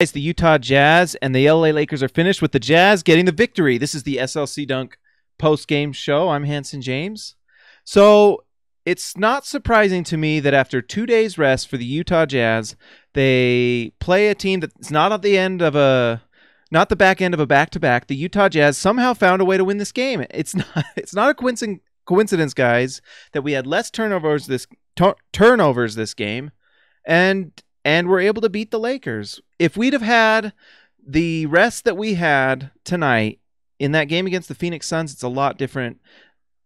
The Utah Jazz and the LA Lakers are finished with the Jazz getting the victory. This is the SLC Dunk post-game show. I'm Hanson James. So it's not surprising to me that after 2 days rest for the Utah Jazz, they play a team that's not at the end of not the back end of a back-to-back. The Utah Jazz somehow found a way to win this game. It's not a coincidence, guys, that we had less turnovers this game, and we're able to beat the Lakers. If we'd have had the rest that we had tonight in that game against the Phoenix Suns, it's a lot different.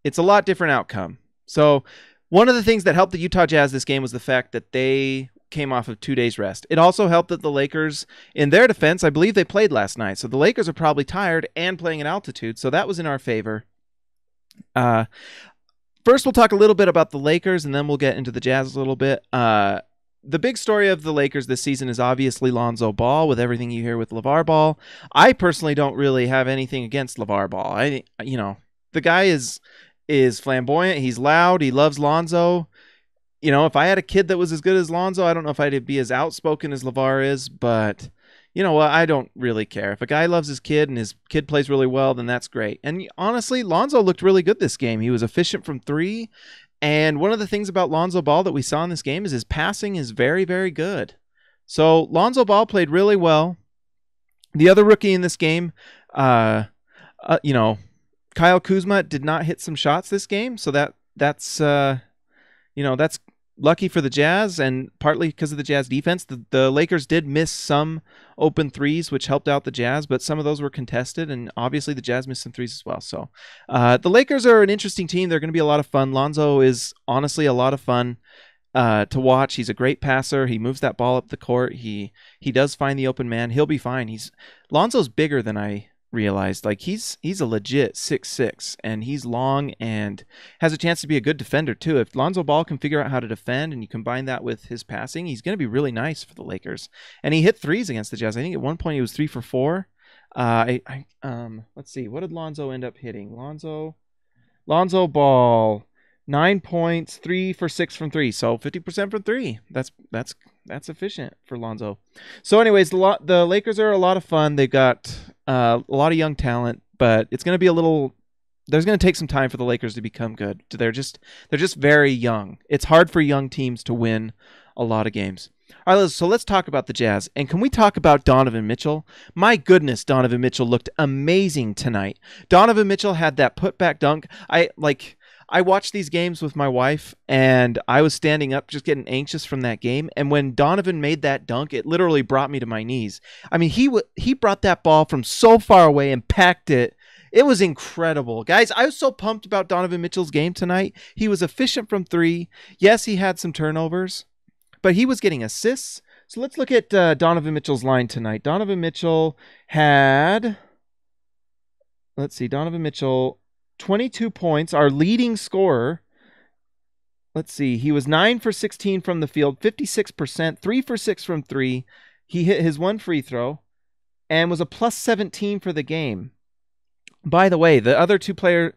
It's a lot different outcome. So one of the things that helped the Utah Jazz this game was the fact that they came off of 2 days rest. It also helped that the Lakers, in their defense, I believe they played last night. So the Lakers are probably tired and playing at altitude. So that was in our favor. First, we'll talk a little bit about the Lakers, and then we'll get into the Jazz a little bit. The big story of the Lakers this season is obviously Lonzo Ball, with everything you hear with LeVar Ball. I personally don't really have anything against LeVar Ball. The guy is flamboyant. He's loud. He loves Lonzo. If I had a kid that was as good as Lonzo, I don't know if I'd be as outspoken as LeVar is, but you know what? I don't really care. If a guy loves his kid and his kid plays really well, then that's great. And honestly, Lonzo looked really good this game. He was efficient from three. And one of the things about Lonzo Ball that we saw in this game is his passing is very, very good. So Lonzo Ball played really well. The other rookie in this game, Kyle Kuzma did not hit some shots this game. So that's lucky for the Jazz, and partly because of the Jazz defense. The Lakers did miss some open threes, which helped out the Jazz, but some of those were contested, and obviously the Jazz missed some threes as well. So the Lakers are an interesting team. They're going to be a lot of fun. Lonzo is honestly a lot of fun to watch. He's a great passer. He moves that ball up the court. He does find the open man. He'll be fine. Lonzo's bigger than I realized. Like he's a legit 6'6", and he's long and has a chance to be a good defender too. If Lonzo Ball can figure out how to defend, and you combine that with his passing, he's going to be really nice for the Lakers. And he hit threes against the Jazz. I think at one point he was 3 for 4. Let's see, what did Lonzo end up hitting? Lonzo Ball, 9 points, 3 for 6 from 3, so 50% from 3. That's efficient for Lonzo. So anyways, the Lakers are a lot of fun. They've got a lot of young talent, but it's going to be there's going to take some time for the Lakers to become good. They're just very young. It's hard for young teams to win a lot of games. All right, so let's talk about the Jazz. And can we talk about Donovan Mitchell? My goodness, Donovan Mitchell looked amazing tonight. Donovan Mitchell had that putback dunk. I watched these games with my wife, and I was standing up just getting anxious from that game. And when Donovan made that dunk, it literally brought me to my knees. I mean, he brought that ball from so far away and packed it. It was incredible. Guys, I was so pumped about Donovan Mitchell's game tonight. He was efficient from three. Yes, he had some turnovers, but he was getting assists. So let's look at Donovan Mitchell's line tonight. Donovan Mitchell had, 22 points, our leading scorer. Let's see. He was 9 for 16 from the field, 56%, 3 for 6 from 3. He hit his one free throw and was a plus 17 for the game. By the way, the other player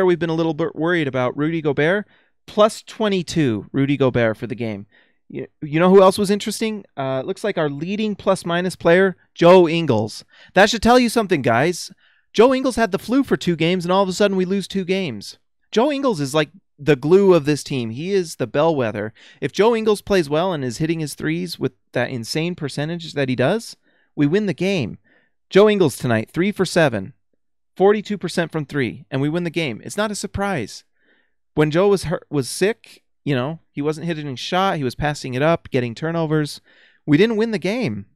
we've been a little bit worried about, Rudy Gobert, plus 22, Rudy Gobert for the game. You know who else was interesting? Looks like our leading plus-minus player, Joe Ingles. That should tell you something, guys. Joe Ingles had the flu for 2 games, and all of a sudden we lose 2 games. Joe Ingles is like the glue of this team. He is the bellwether. If Joe Ingles plays well and is hitting his threes with that insane percentage that he does, we win the game. Joe Ingles tonight, 3 for 7, 42% from 3, and we win the game. It's not a surprise. When Joe was sick, he wasn't hitting a shot. He was passing it up, getting turnovers. We didn't win the game.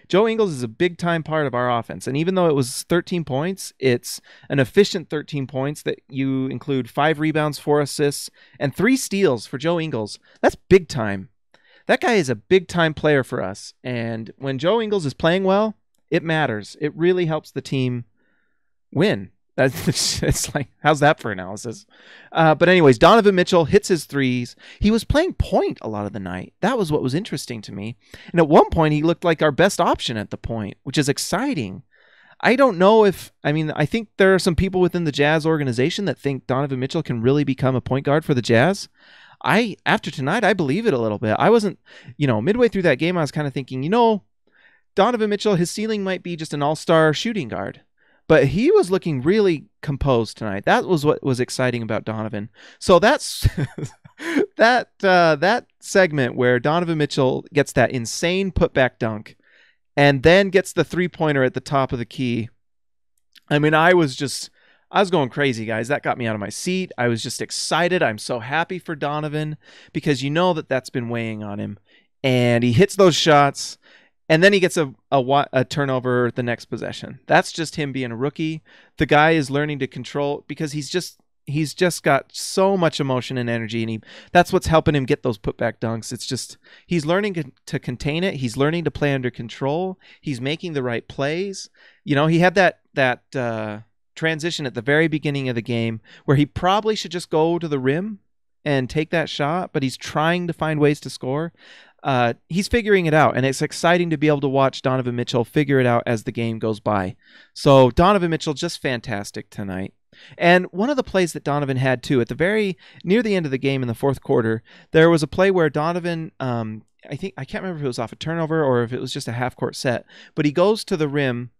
Joe Ingles is a big-time part of our offense, and even though it was 13 points, it's an efficient 13 points that you include 5 rebounds, 4 assists, and 3 steals for Joe Ingles. That's big-time. That guy is a big-time player for us, and when Joe Ingles is playing well, it matters. It really helps the team win. It's like, how's that for analysis? But anyways, Donovan Mitchell hits his threes. He was playing point a lot of the night. That was what was interesting to me. And at one point, he looked like our best option at the point, which is exciting. I don't know I think there are some people within the Jazz organization that think Donovan Mitchell can really become a point guard for the Jazz. After tonight, I believe it a little bit. I wasn't, midway through that game, I was kind of thinking, Donovan Mitchell, his ceiling might be just an all-star shooting guard. But he was looking really composed tonight. That was what was exciting about Donovan. So that's that segment where Donovan Mitchell gets that insane putback dunk and then gets the three-pointer at the top of the key. I mean, I was going crazy, guys. That got me out of my seat. I was just excited. I'm so happy for Donovan because you know that's been weighing on him. And he hits those shots. And then he gets a turnover the next possession. That's just him being a rookie. The guy is learning to control because he's just got so much emotion and energy, and that's what's helping him get those putback dunks. It's just he's learning to contain it. He's learning to play under control. He's making the right plays. You know, he had that transition at the very beginning of the game where he probably should just go to the rim and take that shot, but he's trying to find ways to score. He's figuring it out, and it's exciting to be able to watch Donovan Mitchell figure it out as the game goes by. So Donovan Mitchell, just fantastic tonight. And one of the plays that Donovan had too, at the near the end of the game in the fourth quarter, there was a play where Donovan, I can't remember if it was off a turnover or if it was just a half court set, but he goes to the rim.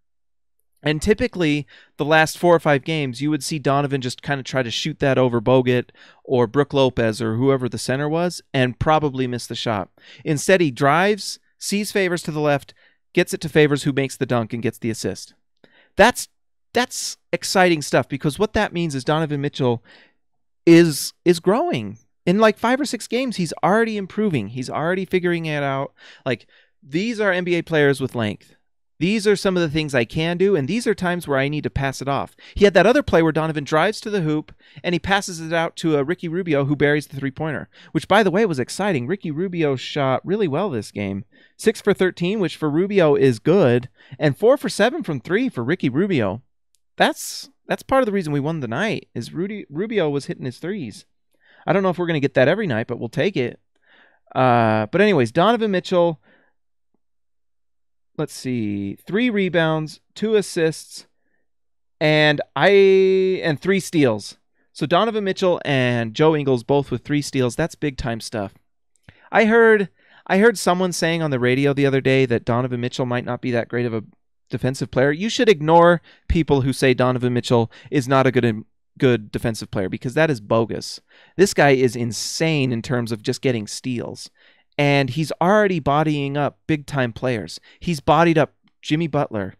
And typically, the last 4 or 5 games, you would see Donovan just kind of try to shoot that over Bogut or Brook Lopez or whoever the center was and probably miss the shot. Instead, he drives, sees Favors to the left, gets it to Favors, who makes the dunk and gets the assist. That's exciting stuff because what that means is Donovan Mitchell is growing. In like 5 or 6 games, he's already improving. He's already figuring it out. Like, these are NBA players with length. These are some of the things I can do, and these are times where I need to pass it off. He had that other play where Donovan drives to the hoop, and he passes it out to Ricky Rubio, who buries the three-pointer, which, by the way, was exciting. Ricky Rubio shot really well this game. 6 for 13, which for Rubio is good, and 4 for 7 from 3 for Ricky Rubio. That's part of the reason we won the night, is Rubio was hitting his threes. I don't know if we're going to get that every night, but we'll take it. But anyways, Donovan Mitchell... Let's see, 3 rebounds, 2 assists, and 3 steals. So Donovan Mitchell and Joe Ingles both with 3 steals. That's big time stuff. I heard someone saying on the radio the other day that Donovan Mitchell might not be that great of a defensive player. You should ignore people who say Donovan Mitchell is not a good defensive player because that is bogus. This guy is insane in terms of just getting steals. And he's already bodying up big-time players. He's bodied up Jimmy Butler.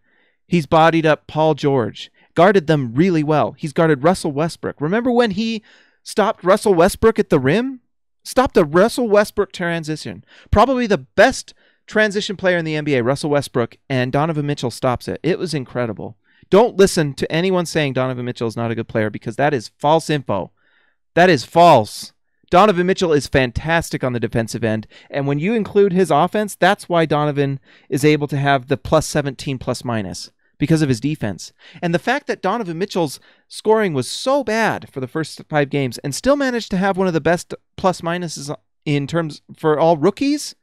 He's bodied up Paul George. Guarded them really well. He's guarded Russell Westbrook. Remember when he stopped Russell Westbrook at the rim? Stopped a Russell Westbrook transition. Probably the best transition player in the NBA, Russell Westbrook, and Donovan Mitchell stops it. It was incredible. Don't listen to anyone saying Donovan Mitchell is not a good player because that is false info. That is false. Donovan Mitchell is fantastic on the defensive end, and when you include his offense, that's why Donovan is able to have the plus 17 plus minus, because of his defense. And the fact that Donovan Mitchell's scoring was so bad for the first 5 games and still managed to have one of the best plus minuses in terms for all rookies,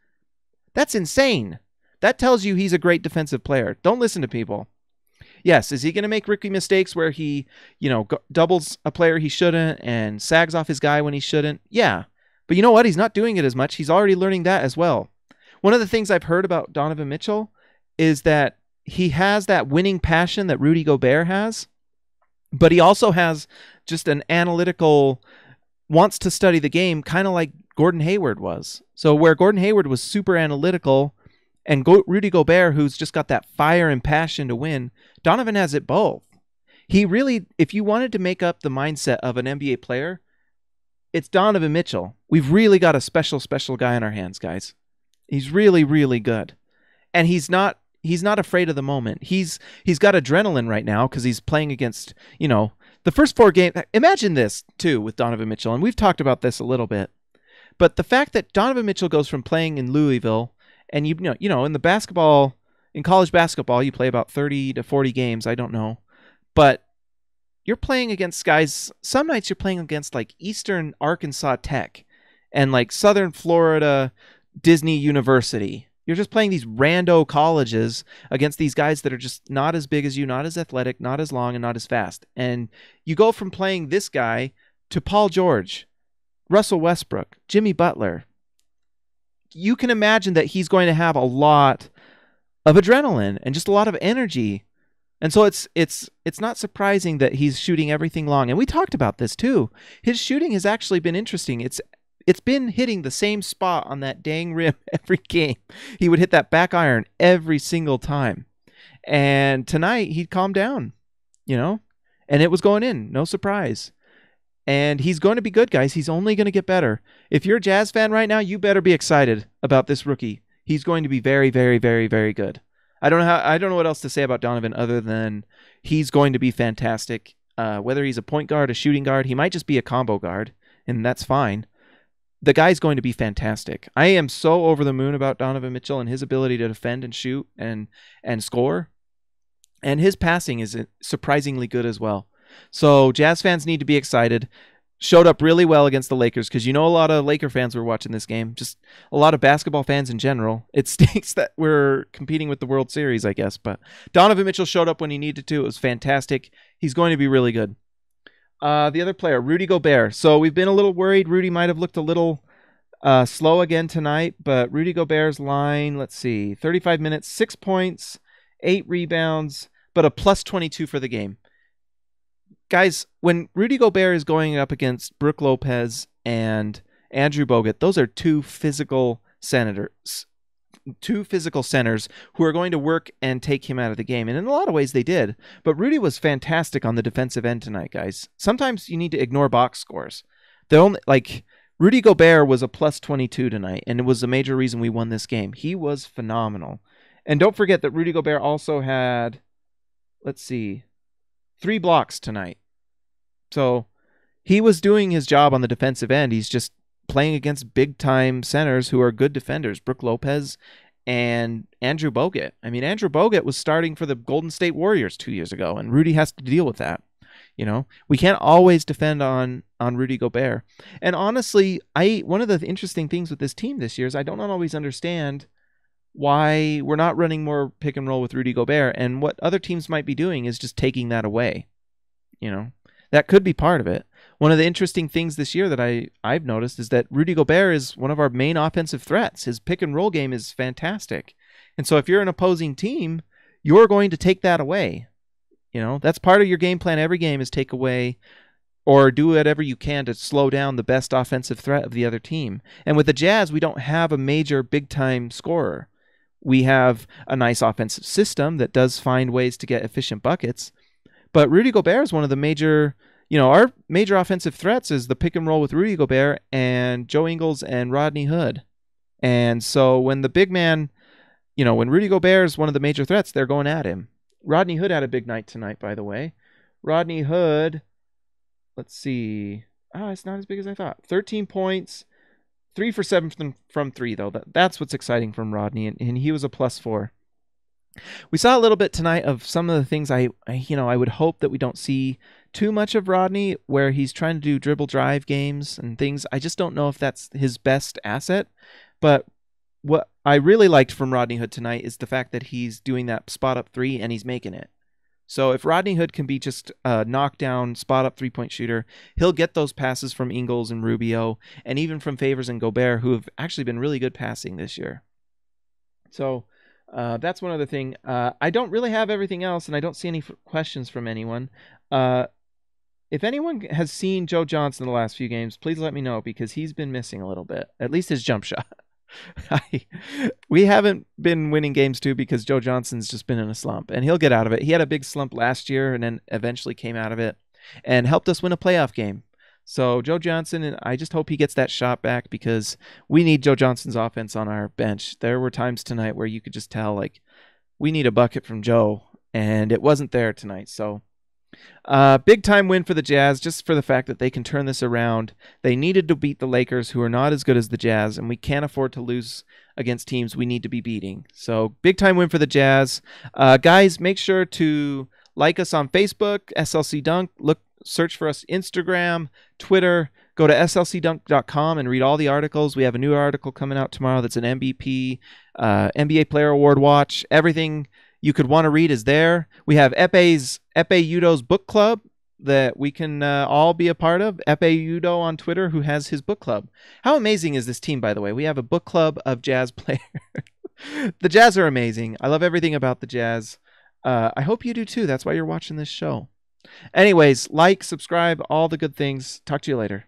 that's insane. That tells you he's a great defensive player. Don't listen to people. Yes, is he going to make rookie mistakes where he, doubles a player he shouldn't and sags off his guy when he shouldn't? Yeah. But you know what? He's not doing it as much. He's already learning that as well. One of the things I've heard about Donovan Mitchell is that he has that winning passion that Rudy Gobert has, but he also has just an analytical, wants to study the game, kind of like Gordon Hayward was. So where Gordon Hayward was super analytical and Rudy Gobert, who's just got that fire and passion to win, Donovan has it both. He really, if you wanted to make up the mindset of an NBA player, it's Donovan Mitchell. We've really got a special guy on our hands, guys. He's really, really good. And he's not afraid of the moment. He's got adrenaline right now because he's playing against, the first 4 games. Imagine this, too, with Donovan Mitchell. And we've talked about this a little bit. But the fact that Donovan Mitchell goes from playing in Louisville, and in college basketball, you play about 30 to 40 games. I don't know. But you're playing against guys. Some nights you're playing against like Eastern Arkansas Tech and like Southern Florida Disney University. You're just playing these rando colleges against these guys that are just not as big as you, not as athletic, not as long, and not as fast. And you go from playing this guy to Paul George, Russell Westbrook, Jimmy Butler. You can imagine that he's going to have a lot of adrenaline and just a lot of energy. And so it's not surprising that he's shooting everything long. And we talked about this too. His shooting has actually been interesting. It's been hitting the same spot on that dang rim every game. He would hit that back iron every single time. And tonight he'd calm down, and it was going in. No surprise. And he's going to be good, guys. He's only going to get better. If you're a Jazz fan right now, you better be excited about this rookie. He's going to be very, very, very, very good. I don't know what else to say about Donovan other than he's going to be fantastic. Whether he's a point guard, a shooting guard, he might just be a combo guard, and that's fine. The guy's going to be fantastic. I am so over the moon about Donovan Mitchell and his ability to defend and shoot and score. And his passing is surprisingly good as well. So Jazz fans need to be excited. Showed up really well against the Lakers because a lot of Laker fans were watching this game. Just a lot of basketball fans in general. It stinks that we're competing with the World Series, I guess. But Donovan Mitchell showed up when he needed to. It was fantastic. He's going to be really good. The other player, Rudy Gobert. So we've been a little worried. Rudy might have looked a little slow again tonight. But Rudy Gobert's line, let's see, 35 minutes, 6 points, 8 rebounds, but a plus 22 for the game. Guys, when Rudy Gobert is going up against Brook Lopez and Andrew Bogut, those are two physical centers who are going to work and take him out of the game. And in a lot of ways they did. But Rudy was fantastic on the defensive end tonight, guys. Sometimes you need to ignore box scores. Rudy Gobert was a plus 22 tonight, and it was a major reason we won this game. He was phenomenal. And don't forget that Rudy Gobert also had, 3 blocks tonight. So he was doing his job on the defensive end. He's just playing against big-time centers who are good defenders, Brook Lopez and Andrew Bogut. I mean, Andrew Bogut was starting for the Golden State Warriors 2 years ago, and Rudy has to deal with that. We can't always defend on Rudy Gobert. And honestly, one of the interesting things with this team this year is I don't always understand why we're not running more pick and roll with Rudy Gobert, and what other teams might be doing is just taking that away. That could be part of it. One of the interesting things this year that I've noticed is that Rudy Gobert is one of our main offensive threats. His pick and roll game is fantastic. And so if you're an opposing team, you're going to take that away. That's part of your game plan. Every game is take away or do whatever you can to slow down the best offensive threat of the other team. And with the Jazz, we don't have a major big-time scorer. We have a nice offensive system that does find ways to get efficient buckets. But Rudy Gobert is one of the major, our major offensive threats is the pick and roll with Rudy Gobert and Joe Ingles and Rodney Hood. And so when the big man, when Rudy Gobert is one of the major threats, they're going at him. Rodney Hood had a big night tonight, by the way. Rodney Hood, let's see. It's not as big as I thought. 13 points, 3 for 7 from 3, though. That's what's exciting from Rodney, and he was a +4. We saw a little bit tonight of some of the things I would hope that we don't see too much of Rodney, where he's trying to do dribble drive games and things. I just don't know if that's his best asset. But what I really liked from Rodney Hood tonight is the fact that he's doing that spot up 3 and he's making it. So if Rodney Hood can be just a knockdown spot up 3-point shooter, he'll get those passes from Ingles and Rubio and even from Favors and Gobert, who have actually been really good passing this year. So that's one other thing. I don't really have everything else, and I don't see any questions from anyone. If anyone has seen Joe Johnson in the last few games, please let me know, because he's been missing a little bit, at least his jump shot. We haven't been winning games too because Joe Johnson's just been in a slump, and he'll get out of it. He had a big slump last year and then eventually came out of it and helped us win a playoff game. So Joe Johnson, and I just hope he gets that shot back, because we need Joe Johnson's offense on our bench. There were times tonight where you could just tell, we need a bucket from Joe, and it wasn't there tonight. So big time win for the Jazz, just for the fact that they can turn this around. They needed to beat the Lakers, who are not as good as the Jazz, and we can't afford to lose against teams we need to be beating. So big time win for the Jazz. Guys, make sure to like us on Facebook, SLC Dunk. Search for us Instagram, Twitter. Go to slcdunk.com and read all the articles. We have a new article coming out tomorrow that's an MVP, NBA Player Award watch. Everything you could want to read is there. We have Epe Udo's book club that we can all be a part of. Epe Udo on Twitter, who has his book club. How amazing is this team, by the way? We have a book club of Jazz players. The Jazz are amazing. I love everything about the Jazz. I hope you do too. That's why you're watching this show. Anyways, like, subscribe, all the good things. Talk to you later.